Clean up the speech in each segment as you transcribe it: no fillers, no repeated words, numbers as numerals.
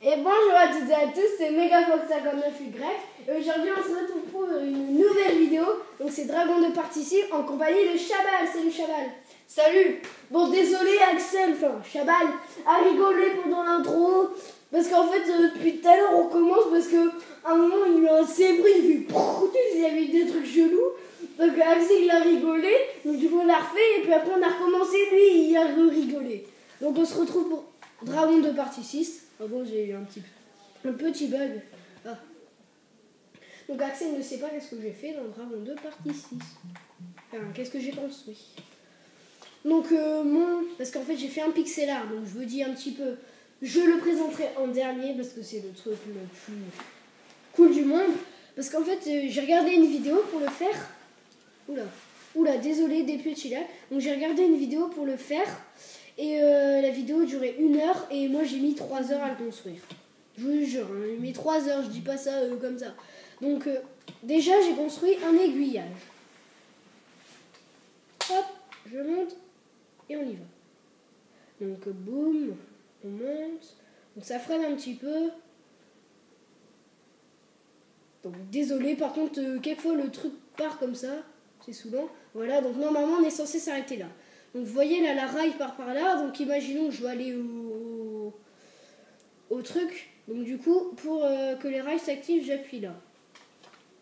Et bonjour à toutes et à tous, c'est Megafox59Y et aujourd'hui on se retrouve pour une nouvelle vidéo. Donc c'est Dragon de Partie 6 en compagnie de Chabal. Salut Chabal. Salut. Bon désolé Axel, Chabal a rigolé pendant l'intro parce qu'en fait depuis tout à l'heure on commence parce qu'à un moment il y a eu un bruit, il y avait des trucs chelous. Donc Axel il a rigolé, donc du coup on l'a refait et puis après on a recommencé, lui il a rigolé. Donc on se retrouve pour Dragon de Partie 6. Ah bon, j'ai eu un petit bug. Ah. Donc Axel ne sait pas qu'est-ce que j'ai fait dans Dragon 2 Partie 6. Enfin, qu'est-ce que j'ai construit. Donc parce qu'en fait j'ai fait un pixel art, donc je vous dis un petit peu, je le présenterai en dernier parce que c'est le truc le plus cool du monde. Parce qu'en fait j'ai regardé une vidéo pour le faire. Oula, désolé des petits là. Donc j'ai regardé une vidéo pour le faire. Et la vidéo durait 1 heure et moi j'ai mis 3 heures à le construire. Je vous jure, hein, j'ai mis 3 heures, je dis pas ça comme ça. Donc déjà j'ai construit un aiguillage. Hop, je monte et on y va. Donc boum, on monte. Donc ça freine un petit peu. Donc désolé, par contre quelquefois le truc part comme ça, c'est saoulant. Voilà, donc normalement on est censé s'arrêter là. Donc vous voyez là la rail part par là, donc imaginons que je dois aller au truc. Donc du coup pour que les rails s'activent j'appuie là.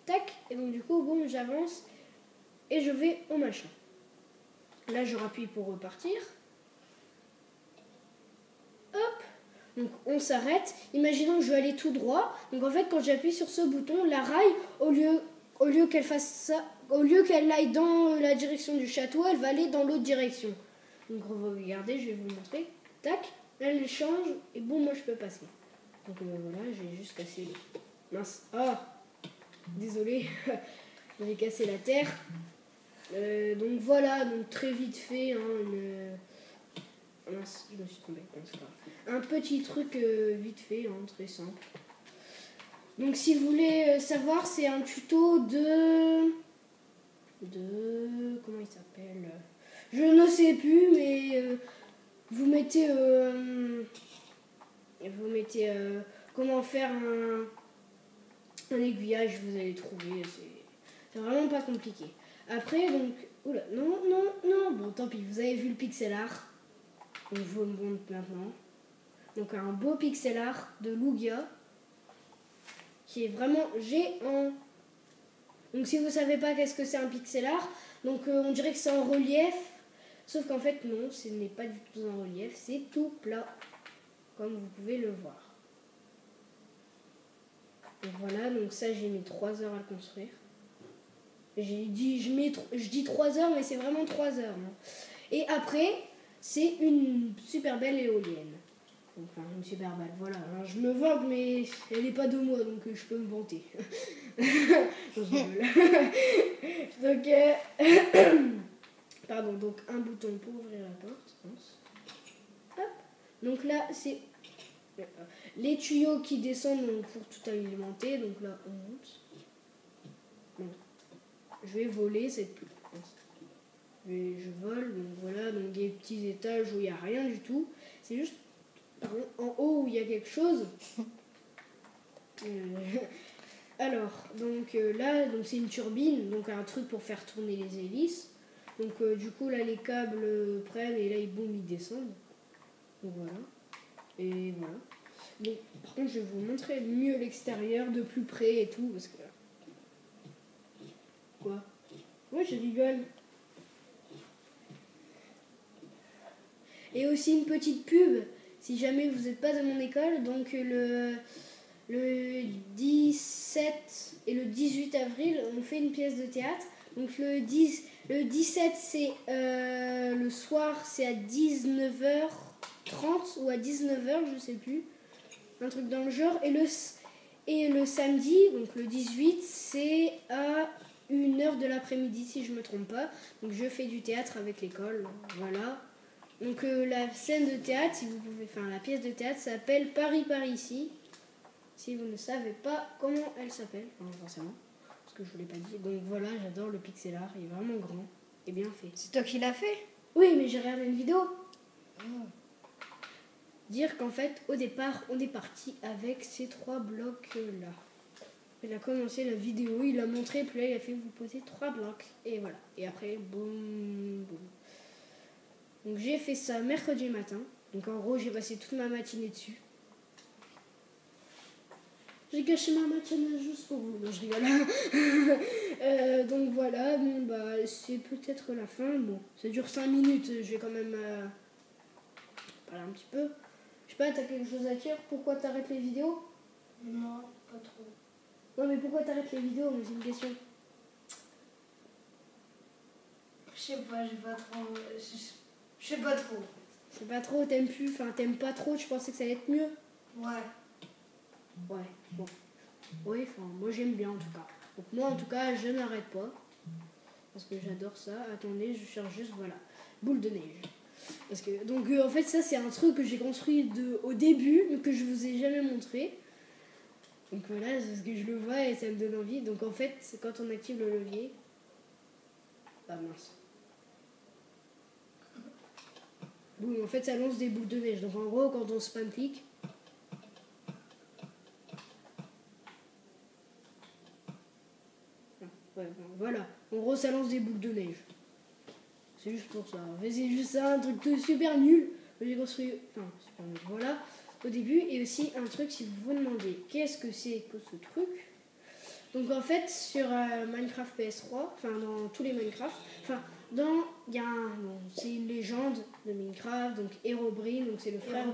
Tac, et donc du coup bon j'avance et je vais au machin. Là je rappuie pour repartir. Hop, donc on s'arrête. Imaginons que je veux aller tout droit. Donc en fait quand j'appuie sur ce bouton, la rail au lieu qu'elle fasse ça, au lieu qu'elle aille dans la direction du château, elle va aller dans l'autre direction. Donc regardez, je vais vous montrer. Tac, là elle change et bon, moi je peux passer. Donc voilà, j'ai juste cassé. Mince, désolé, j'ai cassé la terre. Donc voilà, donc très vite fait. Mince, je me suis trompée. Un petit truc vite fait, très simple. Donc si vous voulez savoir, c'est un tuto de comment il s'appelle, je ne sais plus, mais vous mettez comment faire un aiguillage, vous allez trouver, c'est vraiment pas compliqué. Après donc oula, non, bon tant pis, vous avez vu le pixel art, donc je vous le montre maintenant. Donc un beau pixel art de Lugia qui est vraiment géant. Donc si vous savez pas qu'est-ce que c'est un pixel art, donc on dirait que c'est en relief, sauf qu'en fait non, ce n'est pas du tout en relief, c'est tout plat, comme vous pouvez le voir. Donc voilà, donc ça j'ai mis 3 heures à le construire. Je dis 3 heures, mais c'est vraiment 3 heures. Hein. Et après, c'est une super belle éolienne. Enfin, une super balle, voilà. Alors, je me vante, mais elle n'est pas de moi, donc je peux me vanter. Donc, pardon, donc un bouton pour ouvrir la porte. Hop. Donc là, c'est les tuyaux qui descendent donc, pour tout alimenter. Donc là, on monte. Bon. Je vais voler cette pluie. Je vole, donc voilà, donc des petits étages où il n'y a rien du tout. C'est juste en haut où il y a quelque chose. Alors, donc là, donc c'est une turbine, donc un truc pour faire tourner les hélices. Donc du coup là les câbles prennent et là ils descendent. Donc voilà. Et voilà. Donc, par contre je vais vous montrer mieux l'extérieur de plus près et tout parce que. Quoi? Ouais, je rigole. Et aussi une petite pub, si jamais vous n'êtes pas à mon école, donc le 17 et le 18 avril, on fait une pièce de théâtre. Donc le 17, c'est le soir, c'est à 19h30 ou à 19h, je sais plus. Un truc dans le genre. Et le samedi, donc le 18, c'est à 1h de l'après-midi, si je me trompe pas. Donc je fais du théâtre avec l'école, voilà. Donc la scène de théâtre, si vous pouvez, la pièce de théâtre s'appelle Paris par ici. Si vous ne savez pas comment elle s'appelle, forcément, parce que je vous l'ai pas dit. Donc voilà, j'adore le pixel art, il est vraiment grand et bien fait. C'est toi qui l'as fait? Oui, mais j'ai regardé une vidéo. dire qu'en fait, au départ, on est parti avec ces 3 blocs-là. Il a commencé la vidéo, il a montré, puis là, il a fait vous poser 3 blocs. Et voilà. Et après, boum, boum. Donc j'ai fait ça mercredi matin. Donc en gros, j'ai passé toute ma matinée dessus. J'ai gâché ma matinée juste pour vous. Non, je rigole. Donc voilà, bon, bah, c'est peut-être la fin. Bon, ça dure 5 minutes. Je vais quand même parler un petit peu. Je sais pas, t'as quelque chose à dire? Pourquoi t'arrêtes les vidéos? Non, pas trop. Non, mais pourquoi t'arrêtes les vidéos? Mais c'est une question. Je sais pas, j'ai pas trop. Je sais pas trop. C'est pas trop, t'aimes plus, enfin t'aimes pas trop, tu pensais que ça allait être mieux? Ouais. Ouais, bon. Oui, enfin, moi j'aime bien en tout cas. Donc moi en tout cas, je n'arrête pas. Parce que j'adore ça. Attendez, je cherche juste, voilà, boule de neige. Parce que, donc en fait ça c'est un truc que j'ai construit au début, mais que je vous ai jamais montré. Donc voilà, c'est parce que je le vois et ça me donne envie. Donc en fait, c'est quand on active le levier. Ah mince. Boum, en fait ça lance des boules de neige. Donc en gros, quand on spam clic, ouais, voilà. En gros, ça lance des boules de neige. C'est juste pour ça. En fait, c'est juste ça, un truc de super nul. J'ai construit. Enfin, super nul. Voilà, au début. Et aussi, un truc, si vous vous demandez qu'est-ce que c'est que ce truc. Donc, en fait, sur Minecraft PS3, enfin, dans tous les Minecraft, enfin, il y a un. Bon, c'est une légende de Minecraft, donc Herobrine, donc c'est le frère.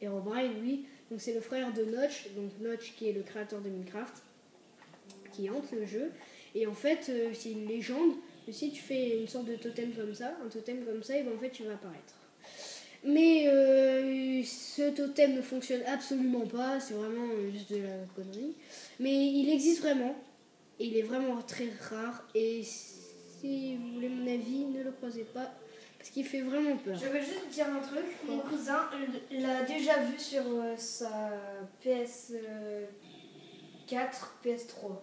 Herobrine, oui. Donc, c'est le frère de Notch, donc Notch qui est le créateur de Minecraft, qui hante le jeu. Et en fait, c'est une légende. Si tu fais une sorte de totem comme ça, un totem comme ça, et ben en fait tu vas apparaître. Mais ce totem ne fonctionne absolument pas, c'est vraiment juste de la connerie. Mais il existe vraiment, et il est vraiment très rare. Et si vous voulez mon avis, ne le croisez pas, parce qu'il fait vraiment peur. Je veux juste dire un truc. Mon cousin l'a déjà vu sur sa PS4, PS3.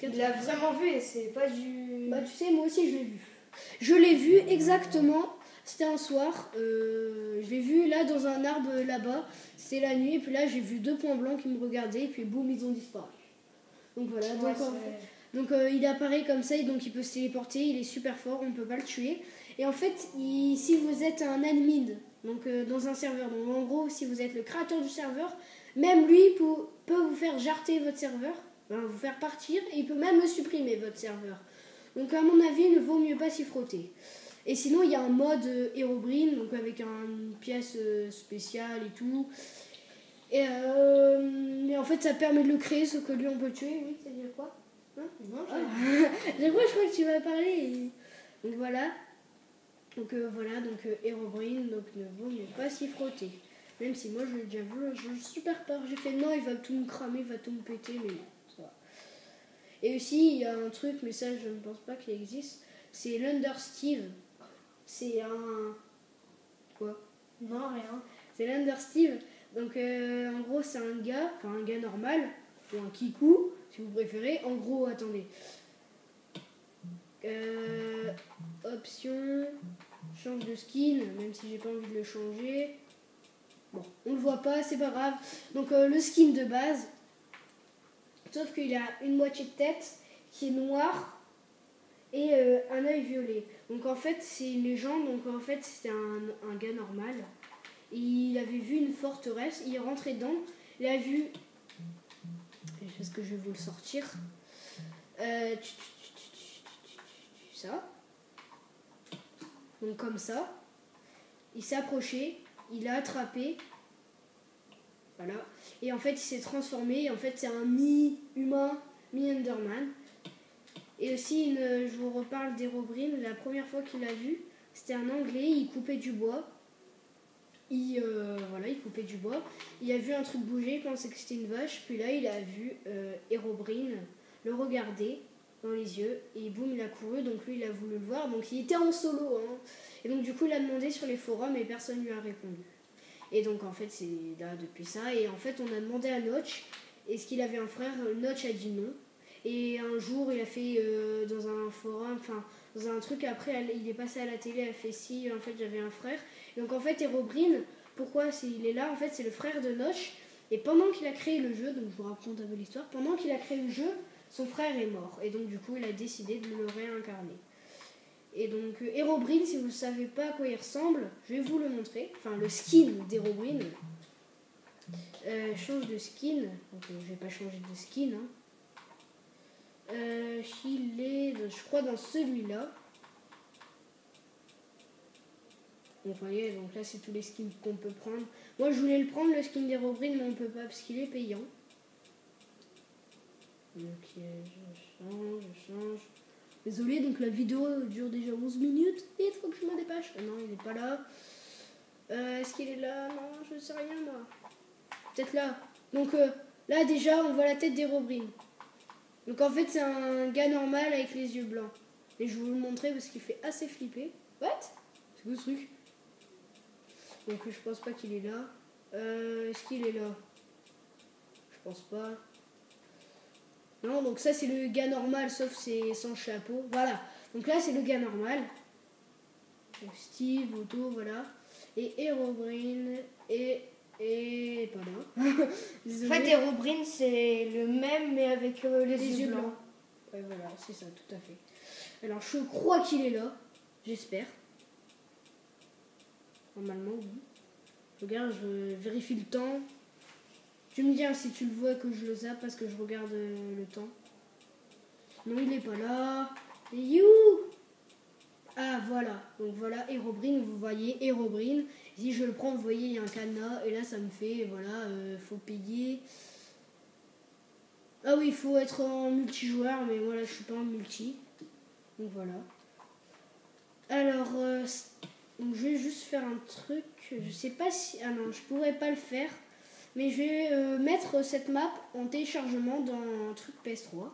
Il l'a vraiment vu et c'est pas du... Bah tu sais, moi aussi je l'ai vu. Je l'ai vu exactement, c'était un soir, je l'ai vu là dans un arbre là-bas, c'était la nuit, et puis là j'ai vu 2 points blancs qui me regardaient, et puis boum, ils ont disparu. Donc voilà, donc il apparaît comme ça, et donc il peut se téléporter, il est super fort, on ne peut pas le tuer. Et en fait, si vous êtes un admin, donc dans un serveur, donc en gros, si vous êtes le créateur du serveur, même lui peut vous faire jarter votre serveur, vous faire partir, et il peut même le supprimer, votre serveur. Donc à mon avis, il ne vaut mieux pas s'y frotter. Et sinon, il y a un mode Herobrine, donc avec une pièce spéciale et tout. Et en fait, ça permet de le créer, ce que lui on peut le tuer. Oui, ça veut dire quoi? Hein? Non, Je crois que tu vas parler. Donc voilà. Donc voilà, donc Herobrine, donc ne vaut mieux pas s'y frotter. Même si moi je l'ai déjà vu, j'ai super peur. J'ai fait non, il va tout me cramer, il va tout me péter, mais non, ça va. Et aussi, il y a un truc, mais ça je ne pense pas qu'il existe, c'est l'Understeve. C'est un... Quoi? non, rien. C'est l'Understeve. Donc en gros, c'est un gars normal, ou un kikou, si vous préférez. En gros, attendez. Option, change de skin, même si j'ai pas envie de le changer. Bon, on le voit pas, c'est pas grave. Donc le skin de base, sauf qu'il a une moitié de tête qui est noire et un œil violet. Donc en fait, c'est une légende. Donc en fait, c'était un gars normal. Il avait vu une forteresse, il est rentré dedans, il a vu... Est-ce que je vais vous le sortir? Ça. Donc comme ça. Il s'est approché, il a attrapé. Voilà. Et en fait, il s'est transformé. Et en fait, c'est un mi-humain, mi-Enderman. Et aussi, je vous reparle d'Herobrine. La première fois qu'il l'a vu, c'était un Anglais, il coupait du bois. Voilà, il coupait du bois. Il a vu un truc bouger, il pensait que c'était une vache. Puis là, il a vu Herobrine le regarder dans les yeux. Et boum, il a couru. Donc lui, il a voulu le voir. Donc il était en solo. Hein. Et donc du coup, il a demandé sur les forums et personne ne lui a répondu. Et donc en fait, c'est là depuis ça. Et en fait, on a demandé à Notch est-ce qu'il avait un frère. Notch a dit non. Et un jour, il a fait dans un forum, enfin dans un truc, après il est passé à la télé, il a fait si, en fait j'avais un frère. Et donc en fait, Herobrine, pourquoi il est là. En fait, c'est le frère de Noche. Et pendant qu'il a créé le jeu, donc je vous raconte un peu l'histoire, pendant qu'il a créé le jeu, son frère est mort. Et donc du coup, il a décidé de le réincarner. Et donc Herobrine, si vous ne savez pas à quoi il ressemble, je vais vous le montrer. Enfin, le skin d'Herobrine change de skin. Donc je vais pas changer de skin. Hein. Il est, je crois, dans celui-là. Donc, voyez, donc là, c'est tous les skins qu'on peut prendre. Moi, je voulais le prendre, le skin d'Herobrine, mais on peut pas parce qu'il est payant. Ok, je change. Désolé, donc la vidéo dure déjà 11 minutes. Il faut que je me dépêche. Non, il n'est pas là. Est-ce qu'il est là? Non, je ne sais rien, moi. Peut-être là. Donc là, déjà, on voit la tête d'Herobrine. Donc en fait, c'est un gars normal avec les yeux blancs. Et je vais vous le montrer parce qu'il fait assez flipper. What? C'est quoi ce truc? Donc je pense pas qu'il est là. Est-ce qu'il est là? Je pense pas. Non, donc ça c'est le gars normal, sauf c'est sans chapeau. Voilà. Donc là c'est le gars normal. Steve, Otto, voilà. Et Herobrine et pas là. En fait, Herobrine c'est le même mais avec les yeux blancs. Ouais, voilà, c'est ça, tout à fait. Alors je crois qu'il est là. J'espère. Normalement, oui. Regarde, je vérifie le temps. Tu me dis si tu le vois que je le zappe parce que je regarde le temps. Non, il n'est pas là. Et you. Ah, voilà. Donc voilà, Herobrine, vous voyez, Herobrine. Si je le prends, vous voyez, il y a un cadenas. Et là, ça me fait, voilà, faut payer. Ah oui, il faut être en multijoueur, mais moi là, je suis pas en multi. Donc voilà. Alors, donc, je vais juste faire un truc. Je sais pas si... Ah non, je pourrais pas le faire. Mais je vais mettre cette map en téléchargement dans un truc PS3.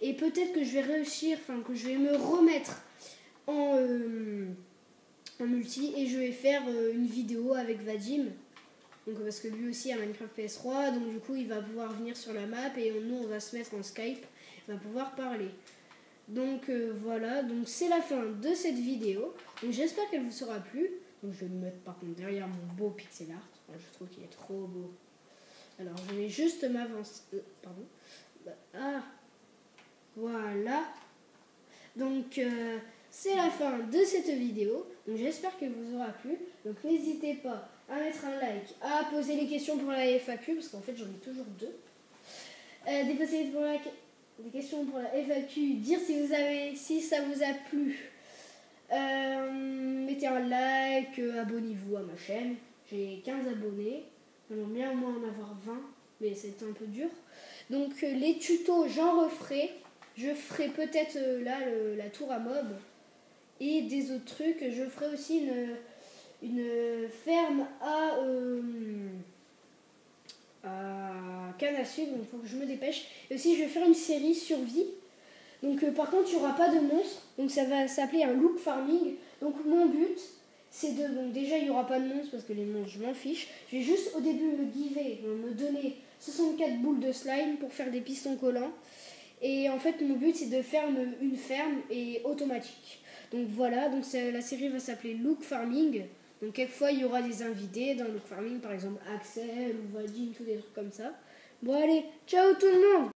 Et peut-être que je vais réussir, enfin que je vais me remettre en multi. Et je vais faire une vidéo avec Vadim. Donc, parce que lui aussi a Minecraft PS3. Donc du coup, il va pouvoir venir sur la map. Et nous, on va se mettre en Skype. On va pouvoir parler. Donc voilà, donc c'est la fin de cette vidéo. Donc j'espère qu'elle vous sera plu. Donc je vais me mettre par contre derrière mon beau pixel art. Enfin, je trouve qu'il est trop beau. Alors je vais juste m'avancer. Pardon. Ah, voilà. Donc c'est la fin de cette vidéo. Donc j'espère qu'elle vous aura plu. Donc n'hésitez pas à mettre un like, à poser les questions pour la FAQ parce qu'en fait j'en ai toujours deux. Déposer pour des questions pour la FAQ, dire si ça vous a plu. Mettez un like, abonnez-vous à ma chaîne. J'ai 15 abonnés. J'aimerais bien au moins en avoir 20, mais c'est un peu dur. Donc les tutos, j'en referai. Je ferai peut-être là la tour à mob et des autres trucs. Je ferai aussi une ferme à canne à sucre, donc il faut que je me dépêche. Et aussi je vais faire une série survie. Donc par contre il n'y aura pas de monstres, donc ça va s'appeler un look farming. Donc mon but c'est de... Donc déjà il n'y aura pas de monstres parce que les monstres je m'en fiche. Je vais juste au début me donner 64 boules de slime pour faire des pistons collants. Et en fait mon but c'est de faire une ferme et automatique. Donc voilà, donc la série va s'appeler Look Farming. Donc quelquefois il y aura des invités dans Look Farming, par exemple Axel ou Vadim, tous des trucs comme ça. Bon allez, ciao tout le monde!